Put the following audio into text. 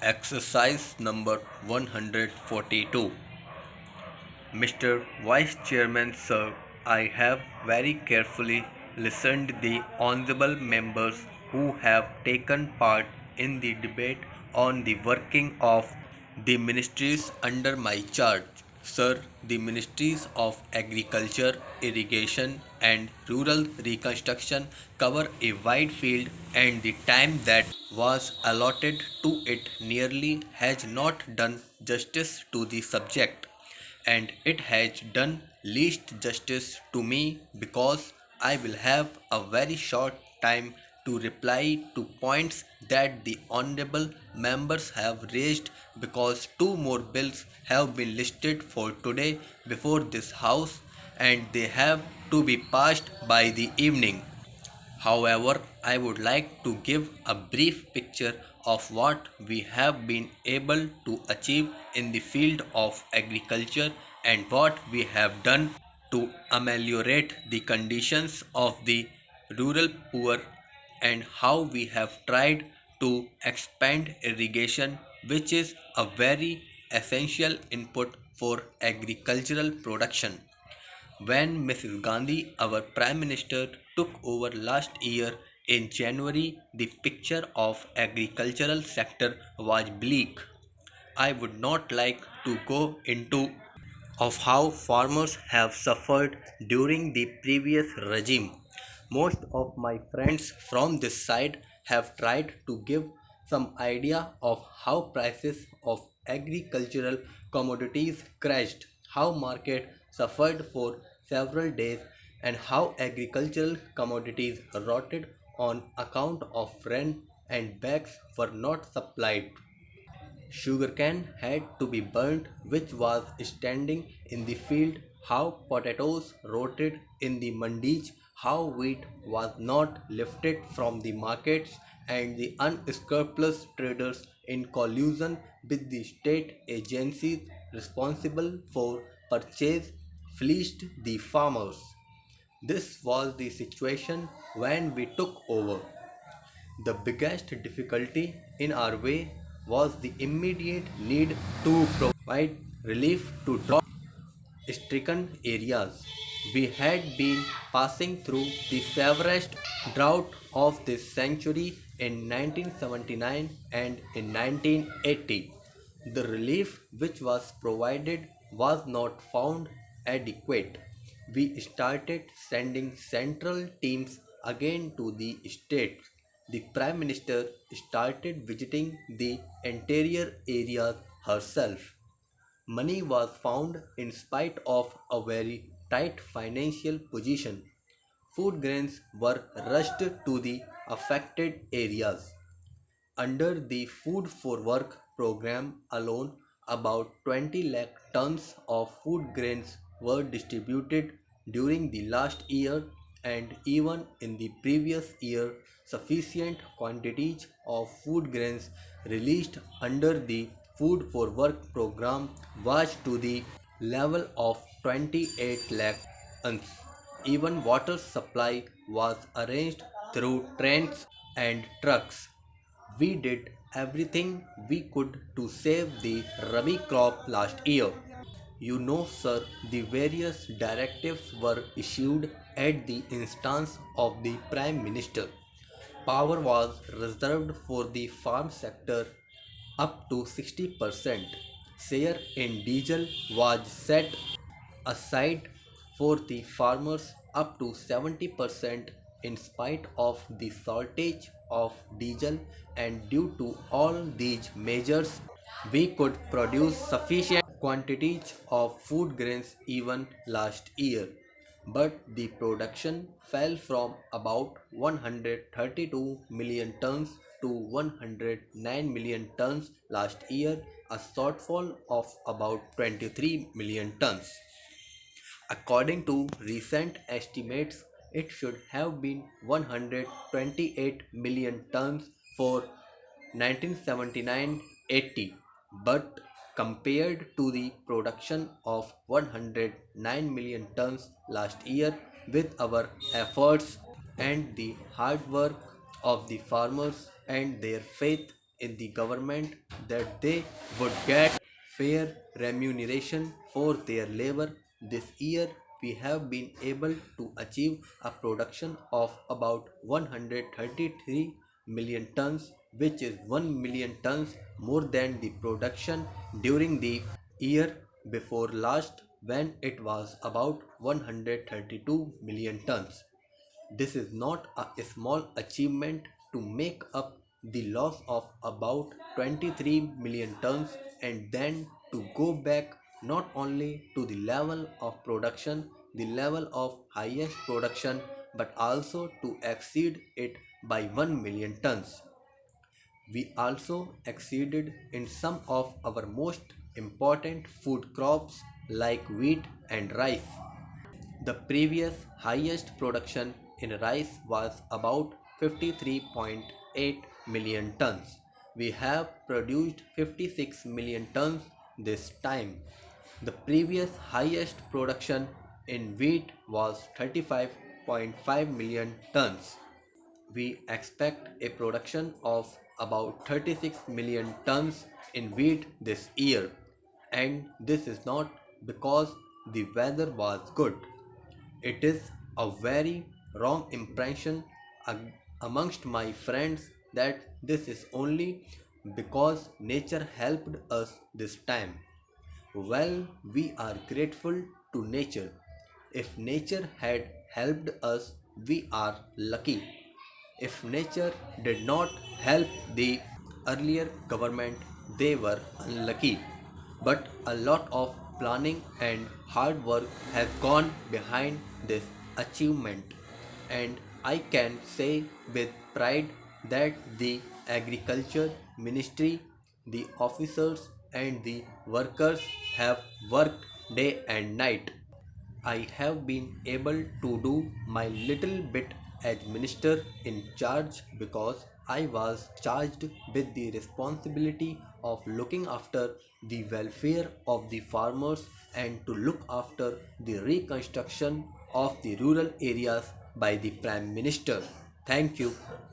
Exercise number 142. Mr. Vice Chairman, sir, I have very carefully listened the honorable members who have taken part in the debate on the working of the ministries under my charge. Sir, the ministries of Agriculture, Irrigation, and Rural Reconstruction cover a wide field, and the time that was allotted to it nearly has not done justice to the subject, and it has done least justice to me because I will have a very short time to reply to points that the honorable members have raised, because two more bills have been listed for today before this house and they have to be passed by the evening. However, I would like to give a brief picture of what we have been able to achieve in the field of agriculture and what we have done to ameliorate the conditions of the rural poor, and how we have tried to expand irrigation, which is a very essential input for agricultural production. When Mrs. Gandhi, our Prime Minister, took over last year in January, the picture of agricultural sector was bleak. I would not like to go into of how farmers have suffered during the previous regime. Most of my friends from this side have tried to give some idea of how prices of agricultural commodities crashed, how market suffered for several days, and how agricultural commodities rotted on account of rain and bags were not supplied. Sugarcane had to be burnt, which was standing in the field, how potatoes rotted in the mandis, how wheat was not lifted from the markets, and the unscrupulous traders, in collusion with the state agencies responsible for purchase, fleeced the farmers. This was the situation when we took over. The biggest difficulty in our way was the immediate need to provide relief to drought stricken areas. We had been passing through the severest drought of this century in 1979 and in 1980. The relief which was provided was not found adequate. We started sending central teams again to the states. The Prime Minister started visiting the interior areas herself. Money was found in spite of a very tight financial position. Food grains were rushed to the affected areas. Under the Food for Work program alone, about 20 lakh tons of food grains were distributed during the last year, and even in the previous year, sufficient quantities of food grains released under the Food for Work program was to the level of 28 lakh tons. Even water supply was arranged through trains and trucks. We did everything we could to save the Rabi crop last year. You know, sir, the various directives were issued at the instance of the Prime Minister. Power was reserved for the farm sector up to 60%. Share in diesel was set aside for the farmers up to 70%. In spite of the shortage of diesel and due to all these measures, we could produce sufficient quantities of food grains even last year. But the production fell from about 132 million tons to 109 million tons last year, a shortfall of about 23 million tons. According to recent estimates, it should have been 128 million tons for 1979-80, but compared to the production of 109 million tons last year, with our efforts and the hard work of the farmers and their faith in the government that they would get fair remuneration for their labor. This year, we have been able to achieve a production of about 133 million tons, which is 1 million tons more than the production during the year before last when it was about 132 million tons. This is not a small achievement to make up the loss of about 23 million tons and then to go back not only to the level of production, the level of highest production, but also to exceed it by 1 million tons. We also exceeded in some of our most important food crops like wheat and rice. The previous highest production in rice was about 53.8 million tons. We have produced 56 million tons this time. The previous highest production in wheat was 35.5 million tons. We expect a production of about 36 million tons in wheat this year, and this is not because the weather was good. It is a very wrong impression amongst my friends that this is only because nature helped us this time. Well, we are grateful to nature. If nature had helped us, we are lucky. If nature did not help the earlier government, they were unlucky. But a lot of planning and hard work has gone behind this achievement, and I can say with pride that the agriculture ministry, the officers, and the workers have worked day and night. I have been able to do my little bit as minister in charge because I was charged with the responsibility of looking after the welfare of the farmers and to look after the reconstruction of the rural areas by the Prime Minister. Thank you.